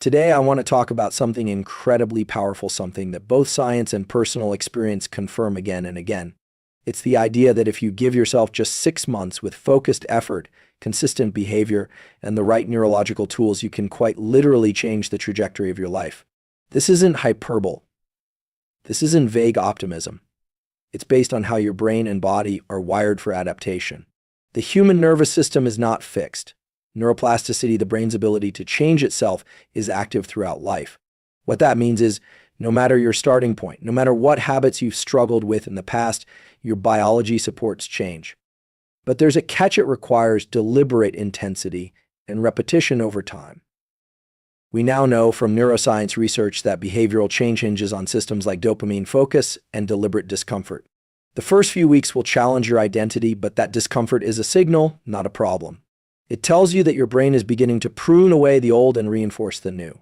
Today, I want to talk about something incredibly powerful, something that both science and personal experience confirm again and again. It's the idea that if you give yourself just 6 months with focused effort, consistent behavior, and the right neurological tools, you can quite literally change the trajectory of your life. This isn't hyperbole. This isn't vague optimism. It's based on how your brain and body are wired for adaptation. The human nervous system is not fixed. Neuroplasticity, the brain's ability to change itself, is active throughout life. What that means is, no matter your starting point, no matter what habits you've struggled with in the past, your biology supports change. But there's a catch: it requires deliberate intensity and repetition over time. We now know from neuroscience research that behavioral change hinges on systems like dopamine, focus, and deliberate discomfort. The first few weeks will challenge your identity, but that discomfort is a signal, not a problem. It tells you that your brain is beginning to prune away the old and reinforce the new.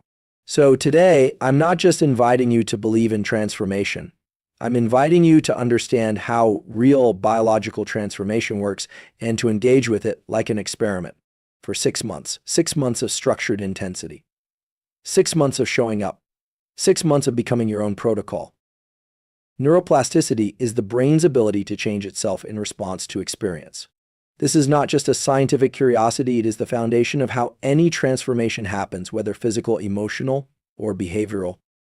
So today, I'm not just inviting you to believe in transformation. I'm inviting you to understand how real biological transformation works and to engage with it like an experiment for 6 months. 6 months of structured intensity. 6 months of showing up. 6 months of becoming your own protocol. Neuroplasticity is the brain's ability to change itself in response to experience. This is not just a scientific curiosity, it is the foundation of how any transformation happens, whether physical, emotional, or behavioral.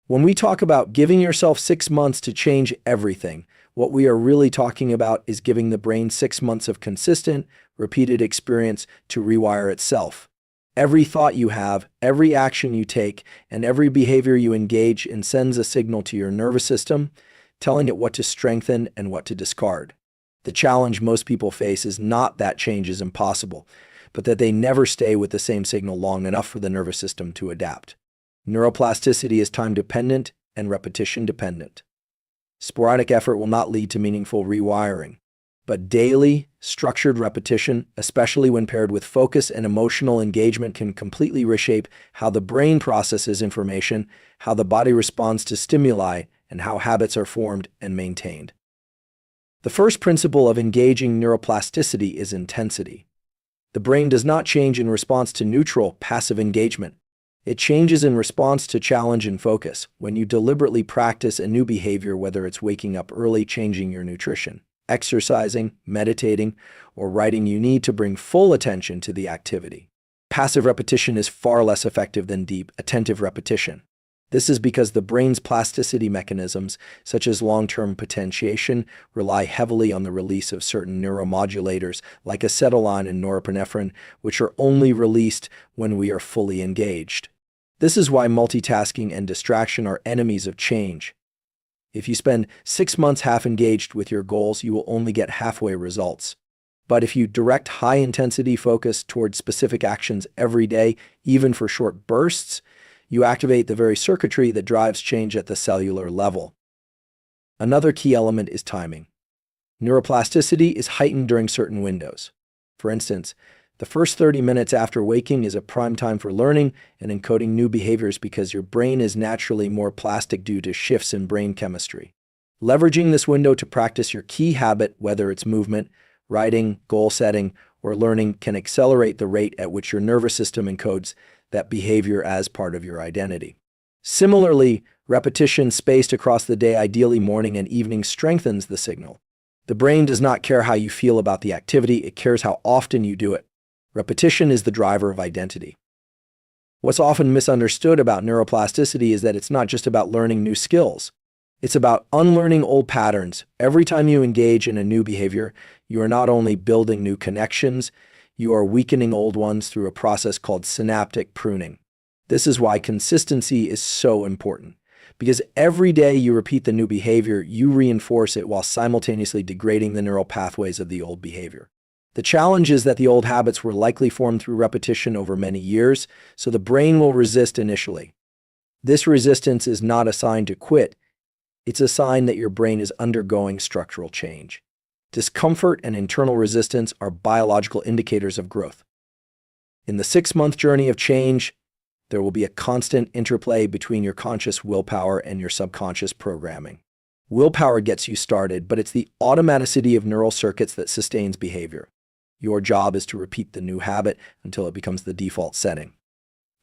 When we talk about giving yourself 6 months to change everything, what we are really talking about is giving the brain 6 months of consistent, repeated experience to rewire itself. Every thought you have, every action you take, and every behavior you engage in sends a signal to your nervous system, telling it what to strengthen and what to discard. The challenge most people face is not that change is impossible, but that they never stay with the same signal long enough for the nervous system to adapt. Neuroplasticity is time-dependent and repetition-dependent. Sporadic effort will not lead to meaningful rewiring, but daily, structured repetition, especially when paired with focus and emotional engagement, can completely reshape how the brain processes information, how the body responds to stimuli, and how habits are formed and maintained. The first principle of engaging neuroplasticity is intensity. The brain does not change in response to neutral, passive engagement. It changes in response to challenge and focus. When you deliberately practice a new behavior, whether it's waking up early, changing your nutrition, exercising, meditating, or writing, you need to bring full attention to the activity. Passive repetition is far less effective than deep, attentive repetition. This is because the brain's plasticity mechanisms, such as long-term potentiation, rely heavily on the release of certain neuromodulators like acetylcholine and norepinephrine, which are only released when we are fully engaged. This is why multitasking and distraction are enemies of change. If you spend 6 months half engaged with your goals, you will only get halfway results. But if you direct high-intensity focus towards specific actions every day, even for short bursts, you activate the very circuitry that drives change at the cellular level. Another key element is timing. Neuroplasticity is heightened during certain windows. For instance, the first 30 minutes after waking is a prime time for learning and encoding new behaviors because your brain is naturally more plastic due to shifts in brain chemistry. Leveraging this window to practice your key habit, whether it's movement, writing, goal setting, or learning, can accelerate the rate at which your nervous system encodes that behavior as part of your identity. Similarly, repetition spaced across the day, ideally morning and evening, strengthens the signal. The brain does not care how you feel about the activity, it cares how often you do it. Repetition is the driver of identity. What's often misunderstood about neuroplasticity is that it's not just about learning new skills. It's about unlearning old patterns. Every time you engage in a new behavior, you are not only building new connections, you are weakening old ones through a process called synaptic pruning. This is why consistency is so important, because every day you repeat the new behavior, you reinforce it while simultaneously degrading the neural pathways of the old behavior. The challenge is that the old habits were likely formed through repetition over many years, so the brain will resist initially. This resistance is not a sign to quit. It's a sign that your brain is undergoing structural change. Discomfort and internal resistance are biological indicators of growth. In the 6-month journey of change, there will be a constant interplay between your conscious willpower and your subconscious programming. Willpower gets you started, but it's the automaticity of neural circuits that sustains behavior. Your job is to repeat the new habit until it becomes the default setting.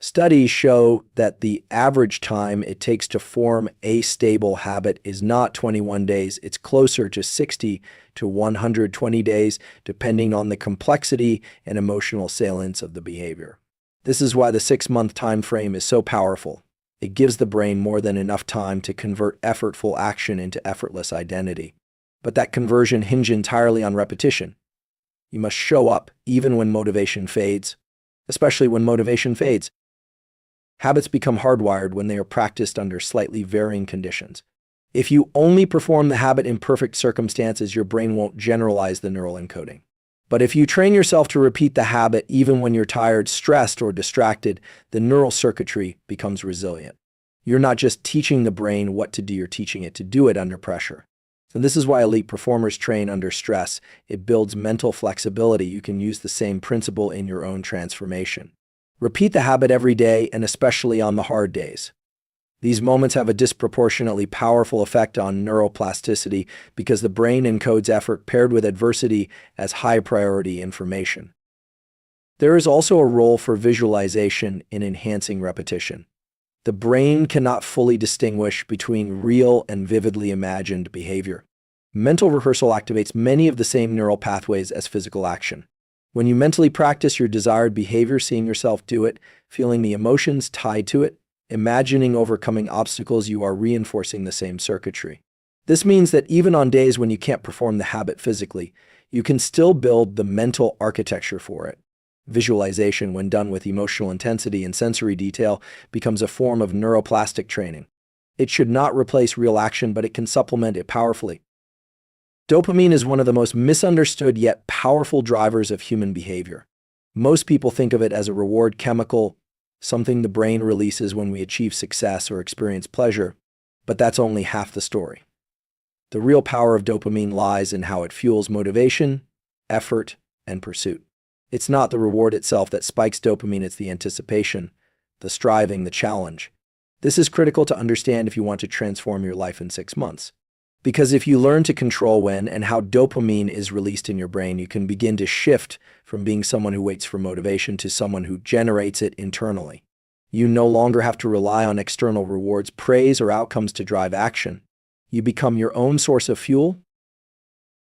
Studies show that the average time it takes to form a stable habit is not 21 days, it's closer to 60 to 120 days, depending on the complexity and emotional salience of the behavior. This is why the 6-month time frame is so powerful. It gives the brain more than enough time to convert effortful action into effortless identity. But that conversion hinges entirely on repetition. You must show up even when motivation fades, especially when motivation fades. Habits become hardwired when they are practiced under slightly varying conditions. If you only perform the habit in perfect circumstances, your brain won't generalize the neural encoding. But if you train yourself to repeat the habit even when you're tired, stressed, or distracted, the neural circuitry becomes resilient. You're not just teaching the brain what to do, you're teaching it to do it under pressure. And this is why elite performers train under stress. It builds mental flexibility. You can use the same principle in your own transformation. Repeat the habit every day, and especially on the hard days. These moments have a disproportionately powerful effect on neuroplasticity because the brain encodes effort paired with adversity as high-priority information. There is also a role for visualization in enhancing repetition. The brain cannot fully distinguish between real and vividly imagined behavior. Mental rehearsal activates many of the same neural pathways as physical action. When you mentally practice your desired behavior, seeing yourself do it, feeling the emotions tied to it, imagining overcoming obstacles, you are reinforcing the same circuitry. This means that even on days when you can't perform the habit physically, you can still build the mental architecture for it. Visualization, when done with emotional intensity and sensory detail, becomes a form of neuroplastic training. It should not replace real action, but it can supplement it powerfully. Dopamine is one of the most misunderstood yet powerful drivers of human behavior. Most people think of it as a reward chemical, something the brain releases when we achieve success or experience pleasure, but that's only half the story. The real power of dopamine lies in how it fuels motivation, effort, and pursuit. It's not the reward itself that spikes dopamine, it's the anticipation, the striving, the challenge. This is critical to understand if you want to transform your life in 6 months. Because if you learn to control when and how dopamine is released in your brain, you can begin to shift from being someone who waits for motivation to someone who generates it internally. You no longer have to rely on external rewards, praise, or outcomes to drive action. You become your own source of fuel.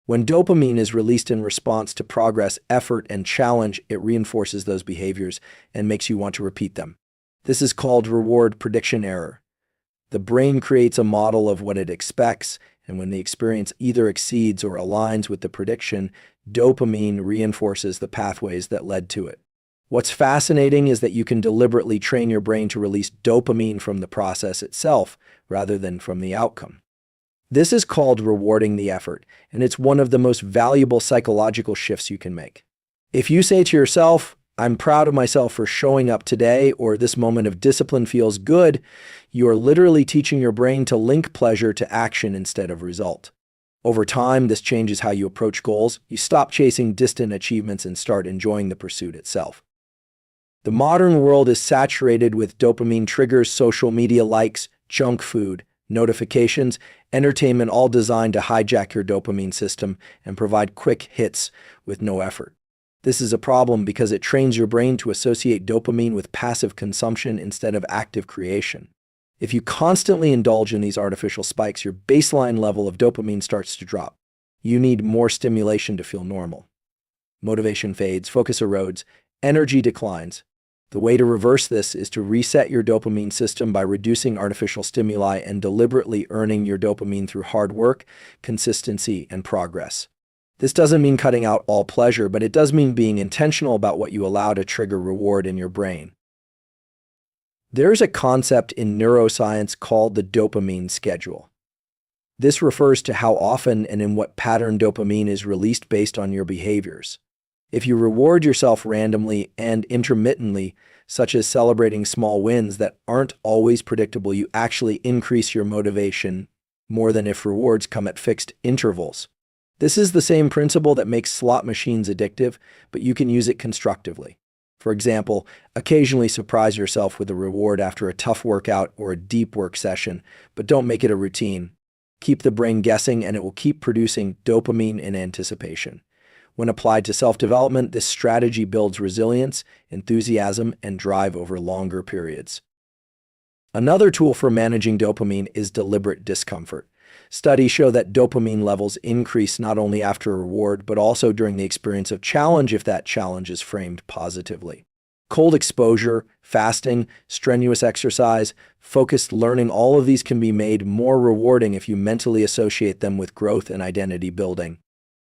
When dopamine is released in response to progress, effort, and challenge, it reinforces those behaviors and makes you want to repeat them. This is called reward prediction error. The brain creates a model of what it expects, and when the experience either exceeds or aligns with the prediction, dopamine reinforces the pathways that led to it. What's fascinating is that you can deliberately train your brain to release dopamine from the process itself rather than from the outcome. This is called rewarding the effort, and it's one of the most valuable psychological shifts you can make. If you say to yourself, "I'm proud of myself for showing up today," or "this moment of discipline feels good," you are literally teaching your brain to link pleasure to action instead of result. Over time, this changes how you approach goals. You stop chasing distant achievements and start enjoying the pursuit itself. The modern world is saturated with dopamine triggers, social media likes, junk food, notifications, entertainment, all designed to hijack your dopamine system and provide quick hits with no effort. This is a problem because it trains your brain to associate dopamine with passive consumption instead of active creation. If you constantly indulge in these artificial spikes, your baseline level of dopamine starts to drop. You need more stimulation to feel normal. Motivation fades, focus erodes, energy declines. The way to reverse this is to reset your dopamine system by reducing artificial stimuli and deliberately earning your dopamine through hard work, consistency, and progress. This doesn't mean cutting out all pleasure, but it does mean being intentional about what you allow to trigger reward in your brain. There's a concept in neuroscience called the dopamine schedule. This refers to how often and in what pattern dopamine is released based on your behaviors. If you reward yourself randomly and intermittently, such as celebrating small wins that aren't always predictable, you actually increase your motivation more than if rewards come at fixed intervals. This is the same principle that makes slot machines addictive, but you can use it constructively. For example, occasionally surprise yourself with a reward after a tough workout or a deep work session, but don't make it a routine. Keep the brain guessing and it will keep producing dopamine in anticipation. When applied to self-development, this strategy builds resilience, enthusiasm, and drive over longer periods. Another tool for managing dopamine is deliberate discomfort. Studies show that dopamine levels increase not only after a reward, but also during the experience of challenge if that challenge is framed positively. Cold exposure, fasting, strenuous exercise, focused learning, all of these can be made more rewarding if you mentally associate them with growth and identity building.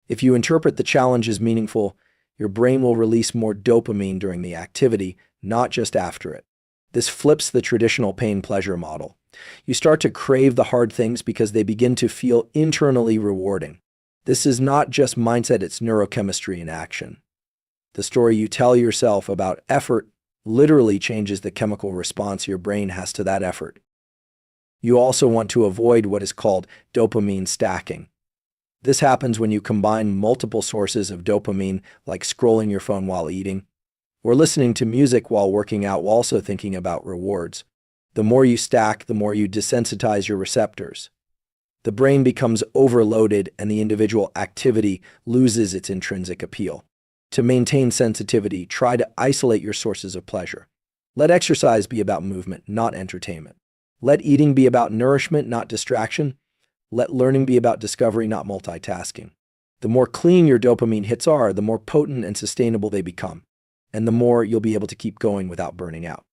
If you interpret the challenge as meaningful, your brain will release more dopamine during the activity, not just after it. This flips the traditional pain-pleasure model. You start to crave the hard things because they begin to feel internally rewarding. This is not just mindset, it's neurochemistry in action. The story you tell yourself about effort literally changes the chemical response your brain has to that effort. You also want to avoid what is called dopamine stacking. This happens when you combine multiple sources of dopamine, like scrolling your phone while eating, or listening to music while working out while also thinking about rewards. The more you stack, the more you desensitize your receptors. The brain becomes overloaded and the individual activity loses its intrinsic appeal. To maintain sensitivity, try to isolate your sources of pleasure. Let exercise be about movement, not entertainment. Let eating be about nourishment, not distraction. Let learning be about discovery, not multitasking. The more clean your dopamine hits are, the more potent and sustainable they become, and the more you'll be able to keep going without burning out.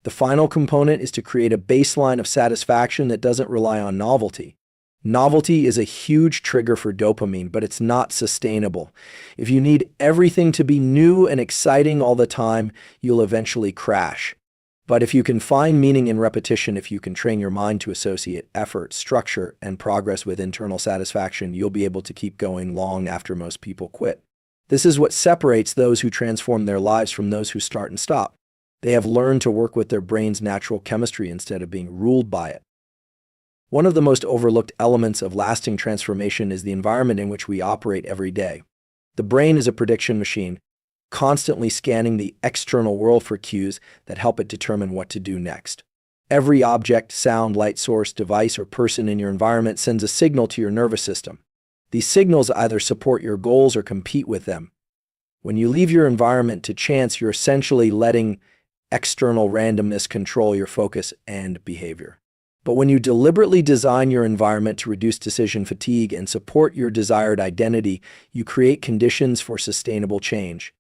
The final component is to create a baseline of satisfaction that doesn't rely on novelty. Novelty is a huge trigger for dopamine, but it's not sustainable. If you need everything to be new and exciting all the time, you'll eventually crash. But if you can find meaning in repetition, if you can train your mind to associate effort, structure, and progress with internal satisfaction, you'll be able to keep going long after most people quit. This is what separates those who transform their lives from those who start and stop. They have learned to work with their brain's natural chemistry instead of being ruled by it. One of the most overlooked elements of lasting transformation is the environment in which we operate every day. The brain is a prediction machine, constantly scanning the external world for cues that help it determine what to do next. Every object, sound, light source, device, or person in your environment sends a signal to your nervous system. These signals either support your goals or compete with them. When you leave your environment to chance, you're essentially letting external randomness control your focus and behavior. But when you deliberately design your environment to reduce decision fatigue and support your desired identity, you create conditions for sustainable change.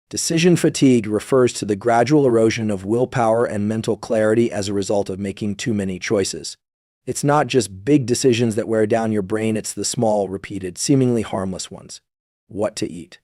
Decision fatigue refers to the gradual erosion of willpower and mental clarity as a result of making too many choices. It's not just big decisions that wear down your brain, it's the small, repeated, seemingly harmless ones. What to eat,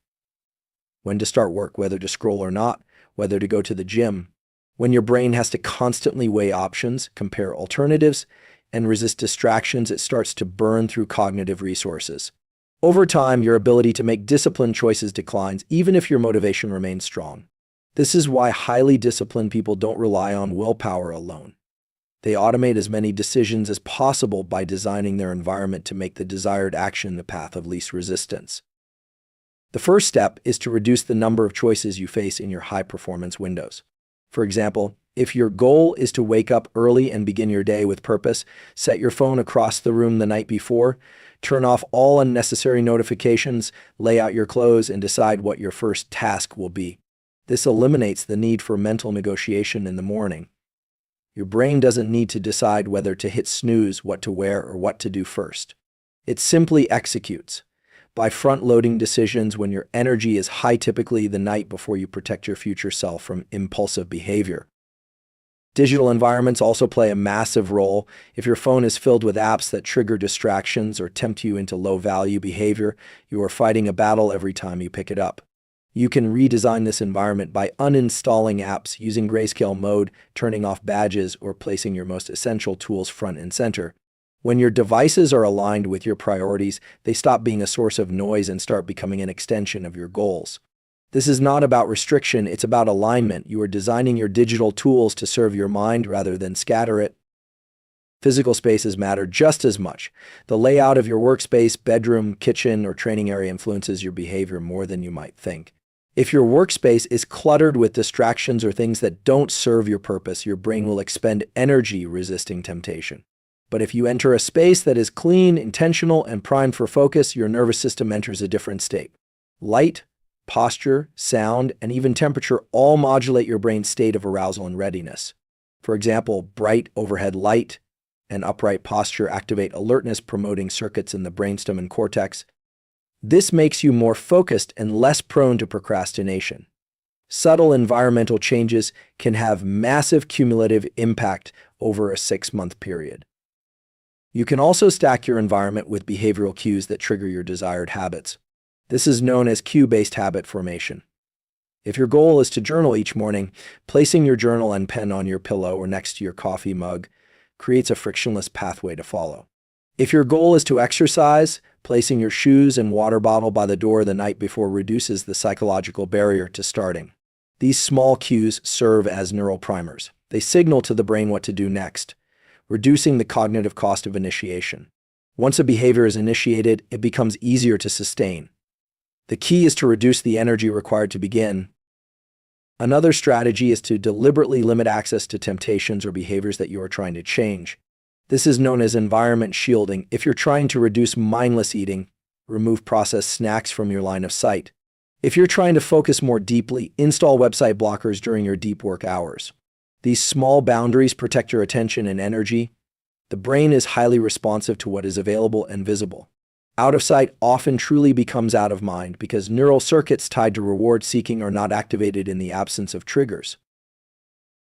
when to start work, whether to scroll or not, whether to go to the gym. When your brain has to constantly weigh options, compare alternatives, and resist distractions, it starts to burn through cognitive resources. Over time, your ability to make disciplined choices declines, even if your motivation remains strong. This is why highly disciplined people don't rely on willpower alone. They automate as many decisions as possible by designing their environment to make the desired action the path of least resistance. The first step is to reduce the number of choices you face in your high-performance windows. For example, if your goal is to wake up early and begin your day with purpose, set your phone across the room the night before, turn off all unnecessary notifications, lay out your clothes, and decide what your first task will be. This eliminates the need for mental negotiation in the morning. Your brain doesn't need to decide whether to hit snooze, what to wear, or what to do first. It simply executes. By front-loading decisions when your energy is high, typically the night before, you protect your future self from impulsive behavior. Digital environments also play a massive role. If your phone is filled with apps that trigger distractions or tempt you into low-value behavior, you are fighting a battle every time you pick it up. You can redesign this environment by uninstalling apps, using grayscale mode, turning off badges, or placing your most essential tools front and center. When your devices are aligned with your priorities, they stop being a source of noise and start becoming an extension of your goals. This is not about restriction, it's about alignment. You are designing your digital tools to serve your mind rather than scatter it. Physical spaces matter just as much. The layout of your workspace, bedroom, kitchen, or training area influences your behavior more than you might think. If your workspace is cluttered with distractions or things that don't serve your purpose, your brain will expend energy resisting temptation. But if you enter a space that is clean, intentional, and primed for focus, your nervous system enters a different state. Light, posture, sound, and even temperature all modulate your brain's state of arousal and readiness. For example, bright overhead light and upright posture activate alertness, promoting circuits in the brainstem and cortex. This makes you more focused and less prone to procrastination. Subtle environmental changes can have massive cumulative impact over a 6-month period. You can also stack your environment with behavioral cues that trigger your desired habits. This is known as cue-based habit formation. If your goal is to journal each morning, placing your journal and pen on your pillow or next to your coffee mug creates a frictionless pathway to follow. If your goal is to exercise, placing your shoes and water bottle by the door the night before reduces the psychological barrier to starting. These small cues serve as neural primers. They signal to the brain what to do next, reducing the cognitive cost of initiation. Once a behavior is initiated, it becomes easier to sustain. The key is to reduce the energy required to begin. Another strategy is to deliberately limit access to temptations or behaviors that you are trying to change. This is known as environment shielding. If you're trying to reduce mindless eating, remove processed snacks from your line of sight. If you're trying to focus more deeply, install website blockers during your deep work hours. These small boundaries protect your attention and energy. The brain is highly responsive to what is available and visible. Out of sight often truly becomes out of mind because neural circuits tied to reward seeking are not activated in the absence of triggers.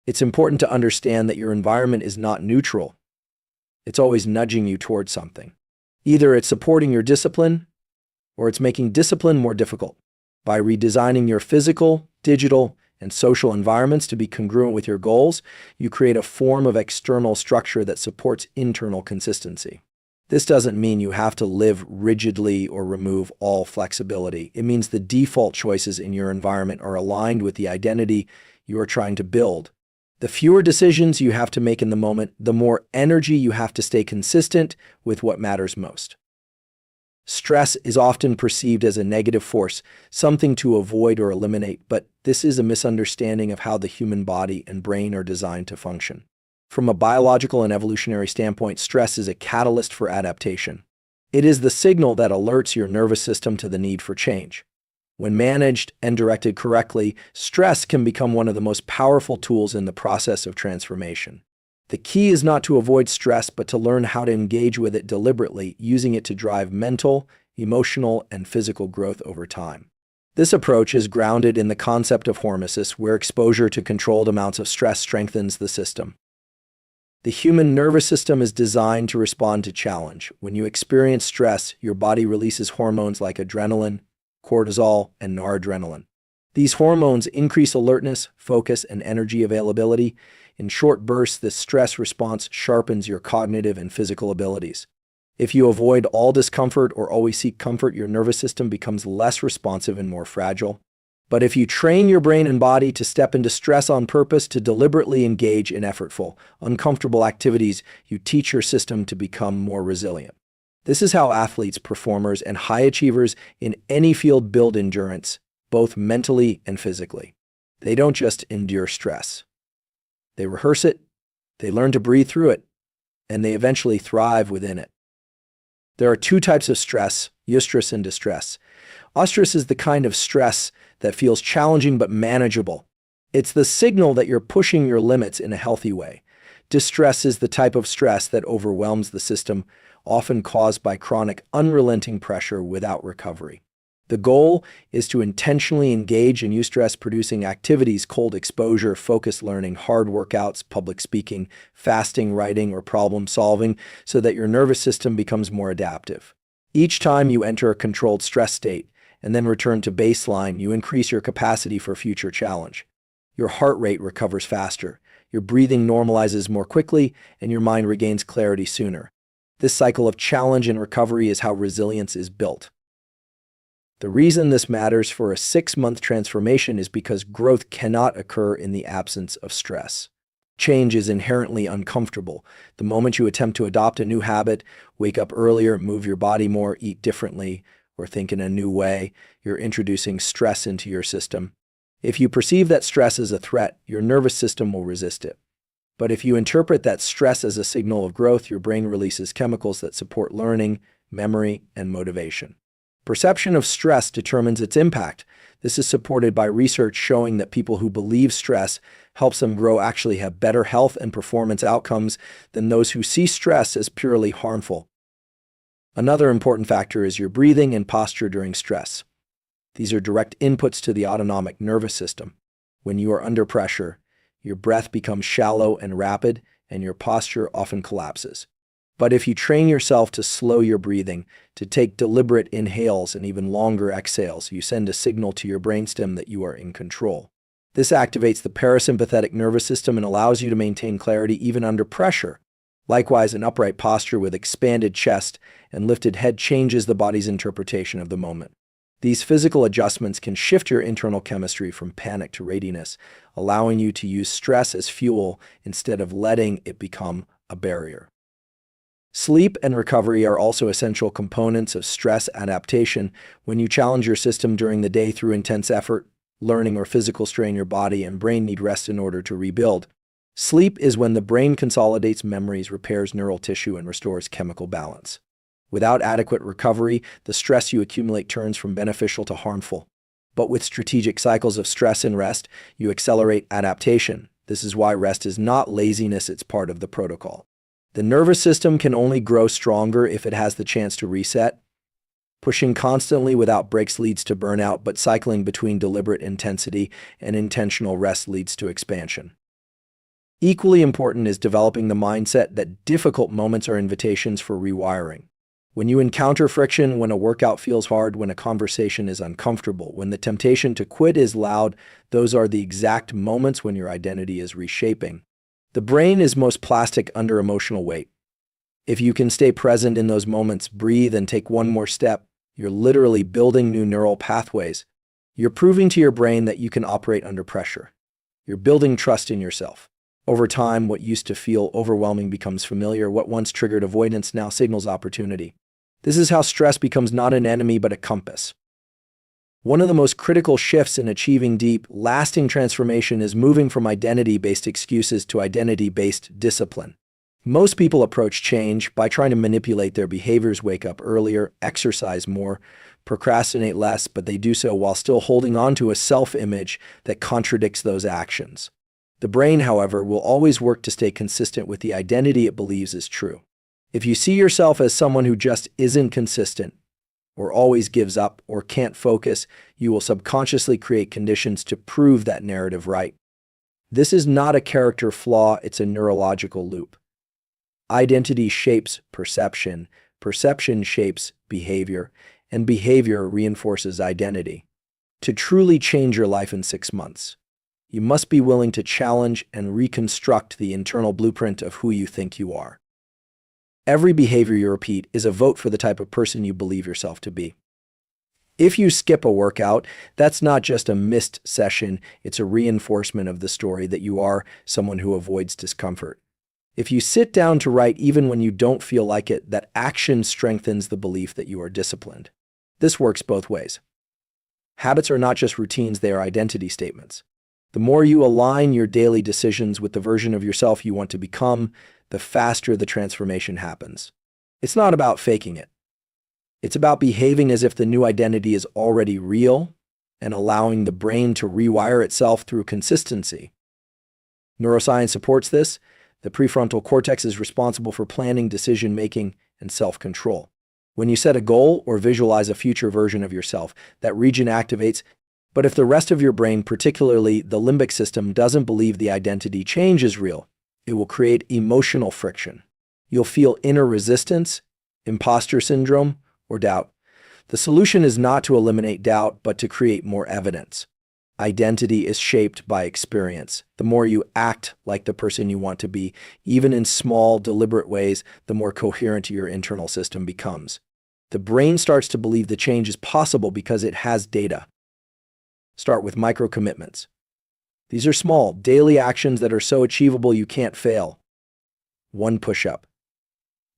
It's important to understand that your environment is not neutral. It's always nudging you towards something. Either it's supporting your discipline or it's making discipline more difficult. By redesigning your physical, digital, and social environments to be congruent with your goals, you create a form of external structure that supports internal consistency. This doesn't mean you have to live rigidly or remove all flexibility. It means the default choices in your environment are aligned with the identity you are trying to build. The fewer decisions you have to make in the moment, the more energy you have to stay consistent with what matters most. Stress is often perceived as a negative force, something to avoid or eliminate, but this is a misunderstanding of how the human body and brain are designed to function. From a biological and evolutionary standpoint, stress is a catalyst for adaptation. It is the signal that alerts your nervous system to the need for change. When managed and directed correctly, stress can become one of the most powerful tools in the process of transformation. The key is not to avoid stress, but to learn how to engage with it deliberately, using it to drive mental, emotional, and physical growth over time. This approach is grounded in the concept of hormesis, where exposure to controlled amounts of stress strengthens the system. The human nervous system is designed to respond to challenge. When you experience stress, your body releases hormones like adrenaline, cortisol, and noradrenaline. These hormones increase alertness, focus, and energy availability. In short bursts, this stress response sharpens your cognitive and physical abilities. If you avoid all discomfort or always seek comfort, your nervous system becomes less responsive and more fragile. But if you train your brain and body to step into stress on purpose, to deliberately engage in effortful, uncomfortable activities, you teach your system to become more resilient. This is how athletes, performers, and high achievers in any field build endurance, both mentally and physically. They don't just endure stress. They rehearse it, they learn to breathe through it, and they eventually thrive within it. There are two types of stress, eustress and distress. Eustress is the kind of stress that feels challenging but manageable. It's the signal that you're pushing your limits in a healthy way. Distress is the type of stress that overwhelms the system, often caused by chronic, unrelenting pressure without recovery. The goal is to intentionally engage in eustress-producing activities, cold exposure, focused learning, hard workouts, public speaking, fasting, writing, or problem solving, so that your nervous system becomes more adaptive. Each time you enter a controlled stress state and then return to baseline, you increase your capacity for future challenge. Your heart rate recovers faster, your breathing normalizes more quickly, and your mind regains clarity sooner. This cycle of challenge and recovery is how resilience is built. The reason this matters for a 6-month transformation is because growth cannot occur in the absence of stress. Change is inherently uncomfortable. The moment you attempt to adopt a new habit, wake up earlier, move your body more, eat differently, or think in a new way, you're introducing stress into your system. If you perceive that stress is a threat, your nervous system will resist it. But if you interpret that stress as a signal of growth, your brain releases chemicals that support learning, memory, and motivation. Perception of stress determines its impact. This is supported by research showing that people who believe stress helps them grow actually have better health and performance outcomes than those who see stress as purely harmful. Another important factor is your breathing and posture during stress. These are direct inputs to the autonomic nervous system. When you are under pressure, your breath becomes shallow and rapid, and your posture often collapses. But if you train yourself to slow your breathing, to take deliberate inhales and even longer exhales, you send a signal to your brainstem that you are in control. This activates the parasympathetic nervous system and allows you to maintain clarity even under pressure. Likewise, an upright posture with expanded chest and lifted head changes the body's interpretation of the moment. These physical adjustments can shift your internal chemistry from panic to readiness, allowing you to use stress as fuel instead of letting it become a barrier. Sleep and recovery are also essential components of stress adaptation. When you challenge your system during the day through intense effort, learning, or physical strain, your body and brain need rest in order to rebuild. Sleep is when the brain consolidates memories, repairs neural tissue, and restores chemical balance. Without adequate recovery, the stress you accumulate turns from beneficial to harmful. But with strategic cycles of stress and rest, you accelerate adaptation. This is why rest is not laziness, it's part of the protocol. The nervous system can only grow stronger if it has the chance to reset. Pushing constantly without breaks leads to burnout, but cycling between deliberate intensity and intentional rest leads to expansion. Equally important is developing the mindset that difficult moments are invitations for rewiring. When you encounter friction, when a workout feels hard, when a conversation is uncomfortable, when the temptation to quit is loud, those are the exact moments when your identity is reshaping. The brain is most plastic under emotional weight. If you can stay present in those moments, breathe, and take one more step, you're literally building new neural pathways. You're proving to your brain that you can operate under pressure. You're building trust in yourself. Over time, what used to feel overwhelming becomes familiar. What once triggered avoidance now signals opportunity. This is how stress becomes not an enemy but a compass. One of the most critical shifts in achieving deep, lasting transformation is moving from identity-based excuses to identity-based discipline. Most people approach change by trying to manipulate their behaviors, wake up earlier, exercise more, procrastinate less, but they do so while still holding on to a self-image that contradicts those actions. The brain, however, will always work to stay consistent with the identity it believes is true. If you see yourself as someone who just isn't consistent, or always gives up, or can't focus, you will subconsciously create conditions to prove that narrative right. This is not a character flaw, it's a neurological loop. Identity shapes perception, perception shapes behavior, and behavior reinforces identity. To truly change your life in 6 months, you must be willing to challenge and reconstruct the internal blueprint of who you think you are. Every behavior you repeat is a vote for the type of person you believe yourself to be. If you skip a workout, that's not just a missed session, it's a reinforcement of the story that you are someone who avoids discomfort. If you sit down to write even when you don't feel like it, that action strengthens the belief that you are disciplined. This works both ways. Habits are not just routines, they are identity statements. The more you align your daily decisions with the version of yourself you want to become, the faster the transformation happens. It's not about faking it. It's about behaving as if the new identity is already real and allowing the brain to rewire itself through consistency. Neuroscience supports this. The prefrontal cortex is responsible for planning, decision-making, and self-control. When you set a goal or visualize a future version of yourself, that region activates. But if the rest of your brain, particularly the limbic system, doesn't believe the identity change is real, it will create emotional friction. You'll feel inner resistance, imposter syndrome, or doubt. The solution is not to eliminate doubt, but to create more evidence. Identity is shaped by experience. The more you act like the person you want to be, even in small, deliberate ways, the more coherent your internal system becomes. The brain starts to believe the change is possible because it has data. Start with micro commitments. These are small, daily actions that are so achievable you can't fail. 1 push-up,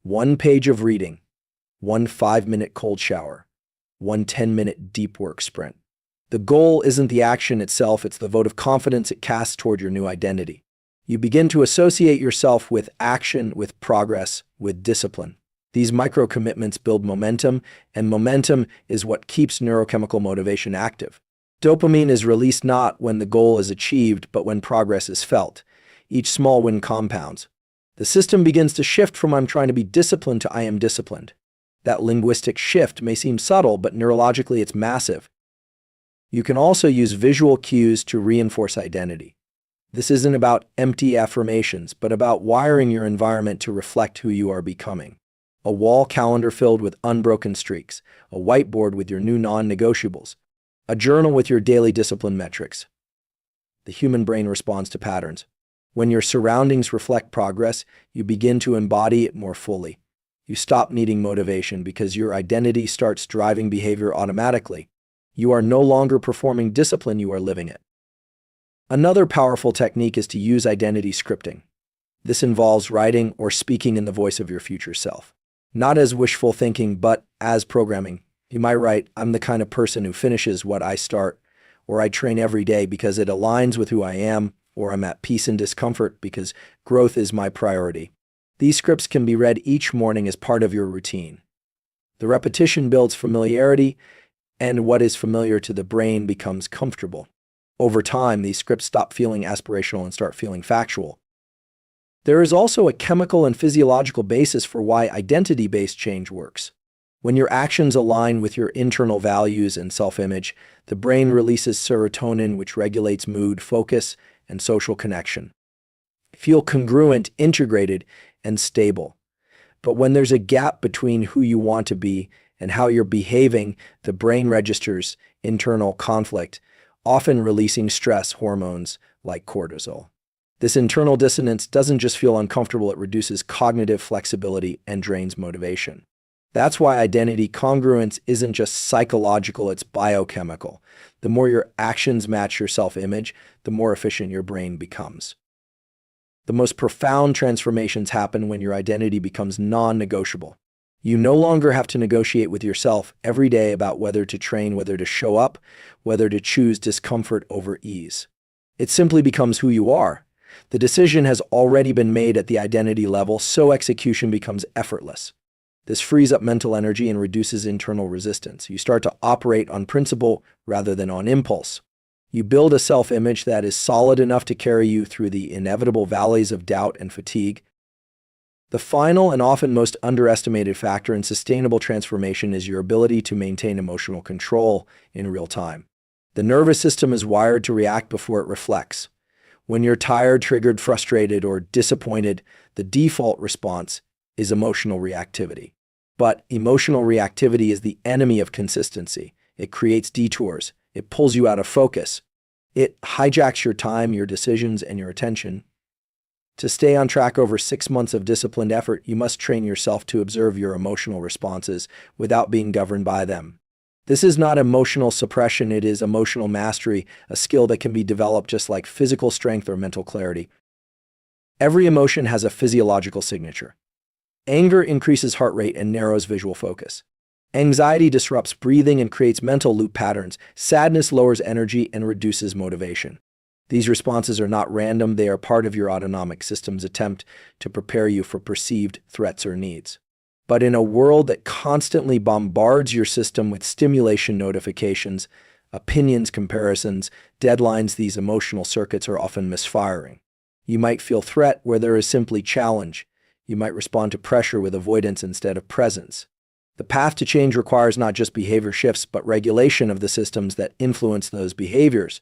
1 page of reading, 1 5-minute cold shower, 1 10-minute deep work sprint. The goal isn't the action itself, it's the vote of confidence it casts toward your new identity. You begin to associate yourself with action, with progress, with discipline. These micro-commitments build momentum, and momentum is what keeps neurochemical motivation active. Dopamine is released not when the goal is achieved, but when progress is felt. Each small win compounds. The system begins to shift from I'm trying to be disciplined to I am disciplined. That linguistic shift may seem subtle, but neurologically it's massive. You can also use visual cues to reinforce identity. This isn't about empty affirmations, but about wiring your environment to reflect who you are becoming. A wall calendar filled with unbroken streaks, a whiteboard with your new non-negotiables, a journal with your daily discipline metrics. The human brain responds to patterns. When your surroundings reflect progress, you begin to embody it more fully. You stop needing motivation because your identity starts driving behavior automatically. You are no longer performing discipline, you are living it. Another powerful technique is to use identity scripting. This involves writing or speaking in the voice of your future self. Not as wishful thinking, but as programming. You might write, I'm the kind of person who finishes what I start, or I train every day because it aligns with who I am, or I'm at peace in discomfort because growth is my priority. These scripts can be read each morning as part of your routine. The repetition builds familiarity, and what is familiar to the brain becomes comfortable. Over time, these scripts stop feeling aspirational and start feeling factual. There is also a chemical and physiological basis for why identity-based change works. When your actions align with your internal values and self-image, the brain releases serotonin, which regulates mood, focus, and social connection. Feel congruent, integrated, and stable. But when there's a gap between who you want to be and how you're behaving, the brain registers internal conflict, often releasing stress hormones like cortisol. This internal dissonance doesn't just feel uncomfortable, it reduces cognitive flexibility and drains motivation. That's why identity congruence isn't just psychological, it's biochemical. The more your actions match your self-image, the more efficient your brain becomes. The most profound transformations happen when your identity becomes non-negotiable. You no longer have to negotiate with yourself every day about whether to train, whether to show up, whether to choose discomfort over ease. It simply becomes who you are. The decision has already been made at the identity level, so execution becomes effortless. This frees up mental energy and reduces internal resistance. You start to operate on principle rather than on impulse. You build a self-image that is solid enough to carry you through the inevitable valleys of doubt and fatigue. The final and often most underestimated factor in sustainable transformation is your ability to maintain emotional control in real time. The nervous system is wired to react before it reflects. When you're tired, triggered, frustrated, or disappointed, the default response is emotional reactivity. But emotional reactivity is the enemy of consistency. It creates detours. It pulls you out of focus. It hijacks your time, your decisions, and your attention. To stay on track over 6 months of disciplined effort, you must train yourself to observe your emotional responses without being governed by them. This is not emotional suppression, it is emotional mastery, a skill that can be developed just like physical strength or mental clarity. Every emotion has a physiological signature. Anger increases heart rate and narrows visual focus. Anxiety disrupts breathing and creates mental loop patterns. Sadness lowers energy and reduces motivation. These responses are not random, they are part of your autonomic system's attempt to prepare you for perceived threats or needs. But in a world that constantly bombards your system with stimulation notifications, opinions, comparisons, deadlines, these emotional circuits are often misfiring. You might feel threat where there is simply challenge. You might respond to pressure with avoidance instead of presence. The path to change requires not just behavior shifts, but regulation of the systems that influence those behaviors.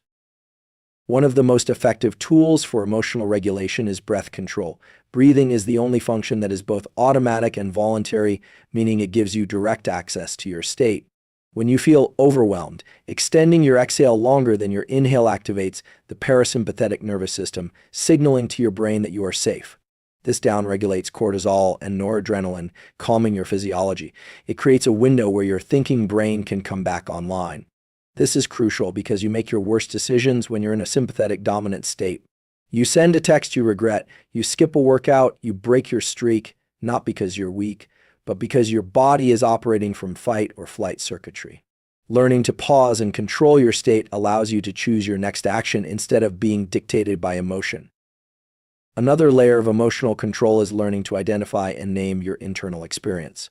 One of the most effective tools for emotional regulation is breath control. Breathing is the only function that is both automatic and voluntary, meaning it gives you direct access to your state. When you feel overwhelmed, extending your exhale longer than your inhale activates the parasympathetic nervous system, signaling to your brain that you are safe. This downregulates cortisol and noradrenaline, calming your physiology. It creates a window where your thinking brain can come back online. This is crucial because you make your worst decisions when you're in a sympathetic dominant state. You send a text you regret, you skip a workout, you break your streak, not because you're weak, but because your body is operating from fight or flight circuitry. Learning to pause and control your state allows you to choose your next action instead of being dictated by emotion. Another layer of emotional control is learning to identify and name your internal experience.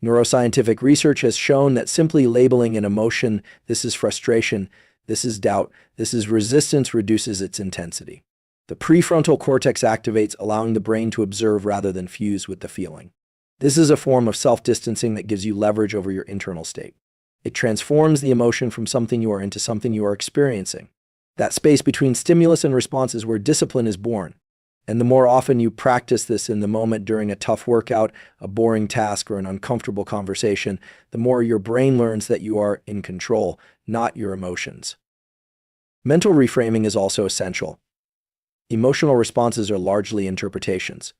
Neuroscientific research has shown that simply labeling an emotion, this is frustration, this is doubt, this is resistance, reduces its intensity. The prefrontal cortex activates, allowing the brain to observe rather than fuse with the feeling. This is a form of self-distancing that gives you leverage over your internal state. It transforms the emotion from something you are into something you are experiencing. That space between stimulus and response is where discipline is born. And the more often you practice this in the moment during a tough workout, a boring task, or an uncomfortable conversation, the more your brain learns that you are in control, not your emotions. Mental reframing is also essential. Emotional responses are largely interpretations.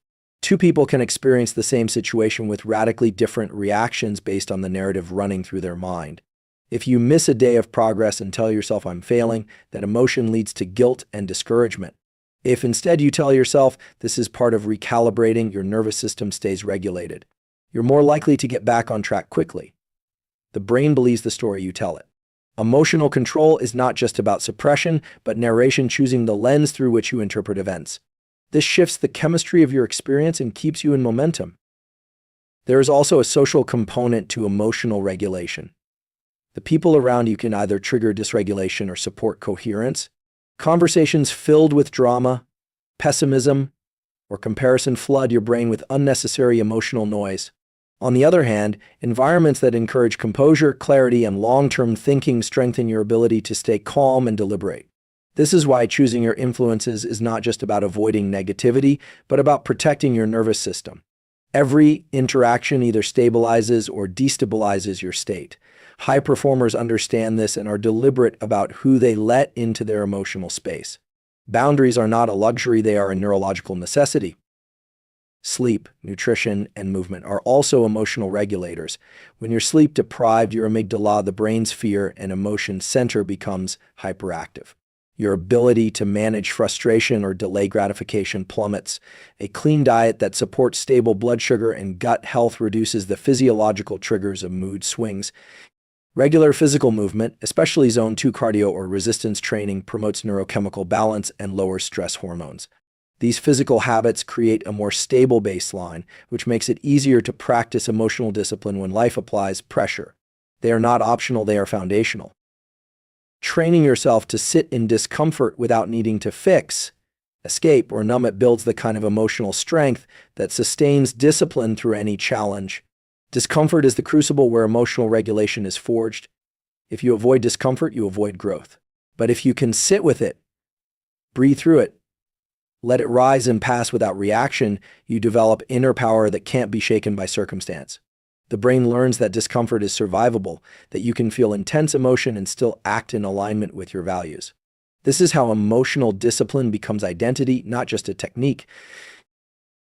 Two people can experience the same situation with radically different reactions based on the narrative running through their mind. If you miss a day of progress and tell yourself, "I'm failing," that emotion leads to guilt and discouragement. If instead you tell yourself, "This is part of recalibrating," your nervous system stays regulated. You're more likely to get back on track quickly. The brain believes the story you tell it. Emotional control is not just about suppression, but narration, choosing the lens through which you interpret events. This shifts the chemistry of your experience and keeps you in momentum. There is also a social component to emotional regulation. The people around you can either trigger dysregulation or support coherence. Conversations filled with drama, pessimism, or comparison flood your brain with unnecessary emotional noise. On the other hand, environments that encourage composure, clarity, and long-term thinking strengthen your ability to stay calm and deliberate. This is why choosing your influences is not just about avoiding negativity, but about protecting your nervous system. Every interaction either stabilizes or destabilizes your state. High performers understand this and are deliberate about who they let into their emotional space. Boundaries are not a luxury, they are a neurological necessity. Sleep, nutrition, and movement are also emotional regulators. When you're sleep deprived, your amygdala, the brain's fear and emotion center, becomes hyperactive. Your ability to manage frustration or delay gratification plummets. A clean diet that supports stable blood sugar and gut health reduces the physiological triggers of mood swings. Regular physical movement, especially zone 2 cardio or resistance training, promotes neurochemical balance and lowers stress hormones. These physical habits create a more stable baseline, which makes it easier to practice emotional discipline when life applies pressure. They are not optional, they are foundational. Training yourself to sit in discomfort without needing to fix, escape, or numb it builds the kind of emotional strength that sustains discipline through any challenge. Discomfort is the crucible where emotional regulation is forged. If you avoid discomfort, you avoid growth. But if you can sit with it, breathe through it, let it rise and pass without reaction, you develop inner power that can't be shaken by circumstance. The brain learns that discomfort is survivable, that you can feel intense emotion and still act in alignment with your values. This is how emotional discipline becomes identity, not just a technique.